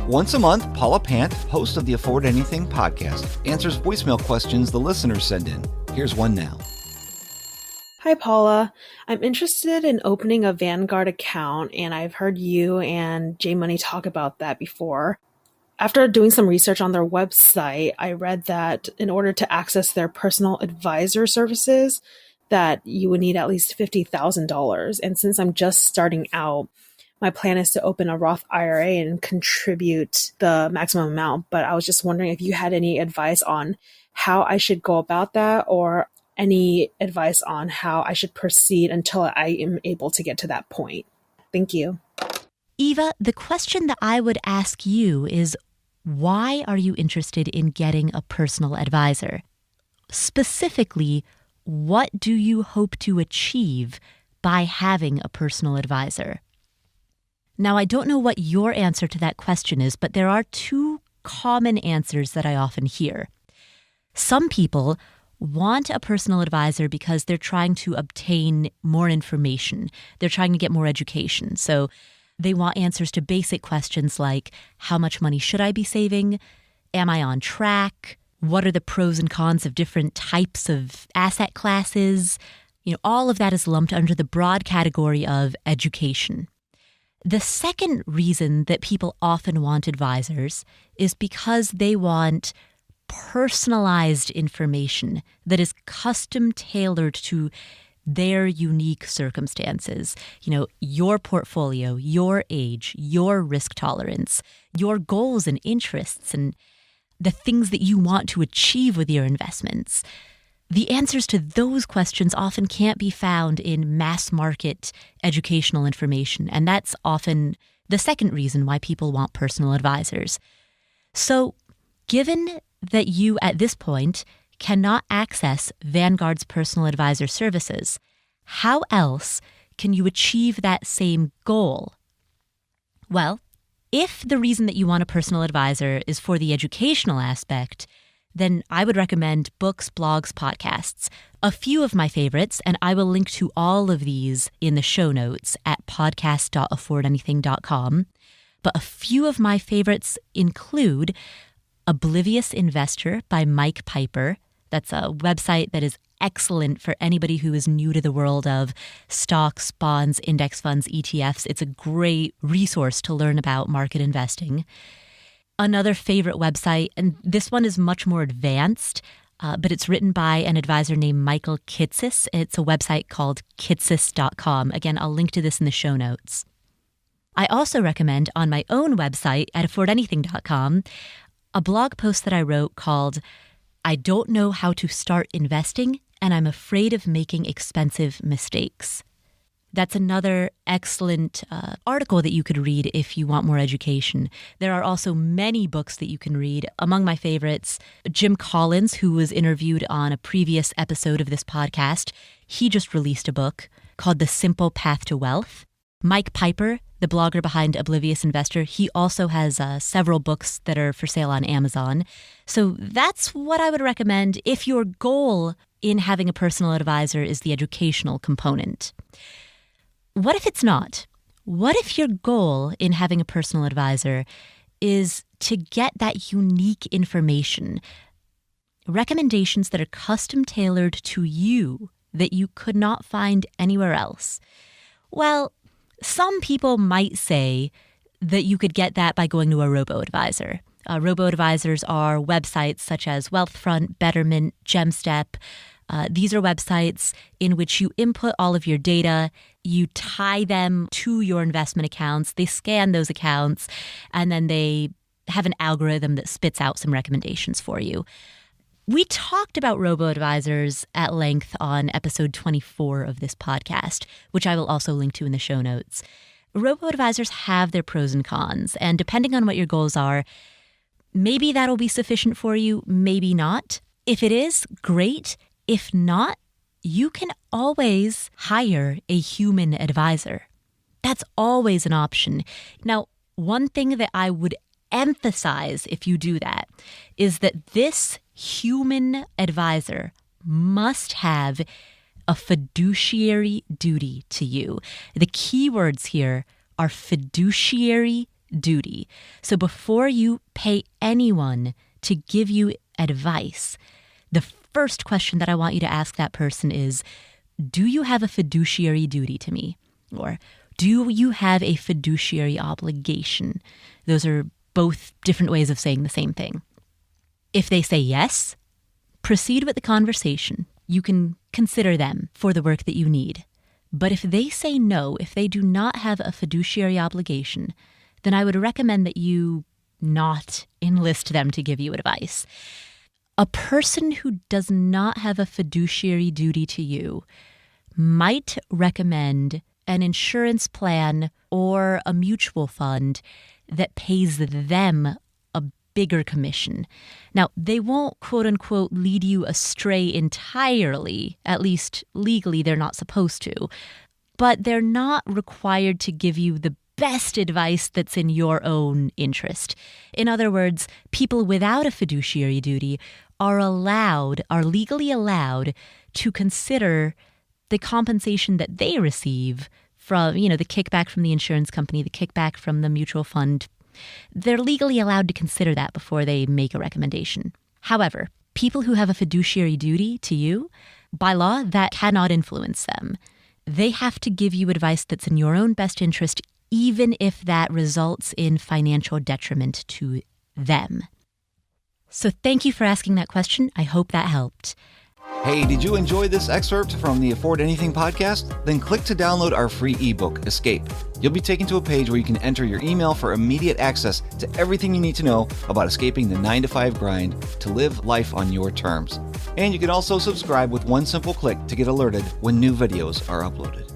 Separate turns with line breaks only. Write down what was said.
Once a month, Paula Pant, host of the Afford Anything podcast, answers voicemail questions the listeners send in. Here's one now.
Hi, Paula. I'm interested in opening a Vanguard account, and I've heard you and J Money talk about that before. After doing some research on their website, I read that in order to access their personal advisor services, that you would need at least $50,000. And since I'm just starting out, my plan is to open a Roth IRA and contribute the maximum amount. But I was just wondering if you had any advice on how I should go about that, or any advice on how I should proceed until I am able to get to that point. Thank you.
Eva, the question that I would ask you is, why are you interested in getting a personal advisor? Specifically, what do you hope to achieve by having a personal advisor? Now, I don't know what your answer to that question is, but there are two common answers that I often hear. Some people want a personal advisor because they're trying to obtain more information. They're trying to get more education. So they want answers to basic questions like, how much money should I be saving? Am I on track? What are the pros and cons of different types of asset classes? All of that is lumped under the broad category of education. The second reason that people often want advisors is because they want personalized information that is custom tailored to their unique circumstances. Your portfolio, your age, your risk tolerance, your goals and interests, and the things that you want to achieve with your investments. The answers to those questions often can't be found in mass market educational information, and that's often the second reason why people want personal advisors. So, given that you, at this point, cannot access Vanguard's personal advisor services, how else can you achieve that same goal? Well, if the reason that you want a personal advisor is for the educational aspect, then I would recommend books, blogs, podcasts. A few of my favorites, and I will link to all of these in the show notes at podcast.affordanything.com. But a few of my favorites include Oblivious Investor by Mike Piper. That's a website that is excellent for anybody who is new to the world of stocks, bonds, index funds, ETFs. It's a great resource to learn about market investing. Another favorite website, and this one is much more advanced, but it's written by an advisor named Michael Kitces. It's a website called kitces.com. Again, I'll link to this in the show notes. I also recommend on my own website at affordanything.com a blog post that I wrote called I Don't Know How to Start Investing and I'm Afraid of Making Expensive Mistakes. That's another excellent article that you could read if you want more education. There are also many books that you can read. Among my favorites, Jim Collins, who was interviewed on a previous episode of this podcast, he just released a book called The Simple Path to Wealth. Mike Piper, the blogger behind Oblivious Investor, he also has several books that are for sale on Amazon. So that's what I would recommend if your goal in having a personal advisor is the educational component. What if it's not? What if your goal in having a personal advisor is to get that unique information, recommendations that are custom tailored to you that you could not find anywhere else? Well, some people might say that you could get that by going to a Robo advisor. Robo advisors are websites such as Wealthfront, Betterment, GemStep. These are websites in which you input all of your data, you tie them to your investment accounts, they scan those accounts, and then they have an algorithm that spits out some recommendations for you. We talked about robo-advisors at length on episode 24 of this podcast, which I will also link to in the show notes. Robo-advisors have their pros and cons, and depending on what your goals are, maybe that'll be sufficient for you, maybe not. If it is, great. If not, you can always hire a human advisor. That's always an option. Now, one thing that I would emphasize if you do that is that this human advisor must have a fiduciary duty to you. The key words here are fiduciary duty. So before you pay anyone to give you advice, the first question that I want you to ask that person is, do you have a fiduciary duty to me? Or do you have a fiduciary obligation? Those are both different ways of saying the same thing. If they say yes, proceed with the conversation. You can consider them for the work that you need. But if they say no, if they do not have a fiduciary obligation, then I would recommend that you not enlist them to give you advice. A person who does not have a fiduciary duty to you might recommend an insurance plan or a mutual fund that pays them a bigger commission. Now, they won't, quote unquote, lead you astray entirely. At least legally, they're not supposed to. But they're not required to give you the best advice that's in your own interest. In other words, people without a fiduciary duty are legally allowed to consider the compensation that they receive from, the kickback from the insurance company, the kickback from the mutual fund. They're legally allowed to consider that before they make a recommendation. However, people who have a fiduciary duty to you, by law, that cannot influence them. They have to give you advice that's in your own best interest, even if that results in financial detriment to them. So thank you for asking that question. I hope that helped.
Hey, did you enjoy this excerpt from the Afford Anything podcast? Then click to download our free ebook, Escape. You'll be taken to a page where you can enter your email for immediate access to everything you need to know about escaping the 9-to-5 grind to live life on your terms. And you can also subscribe with one simple click to get alerted when new videos are uploaded.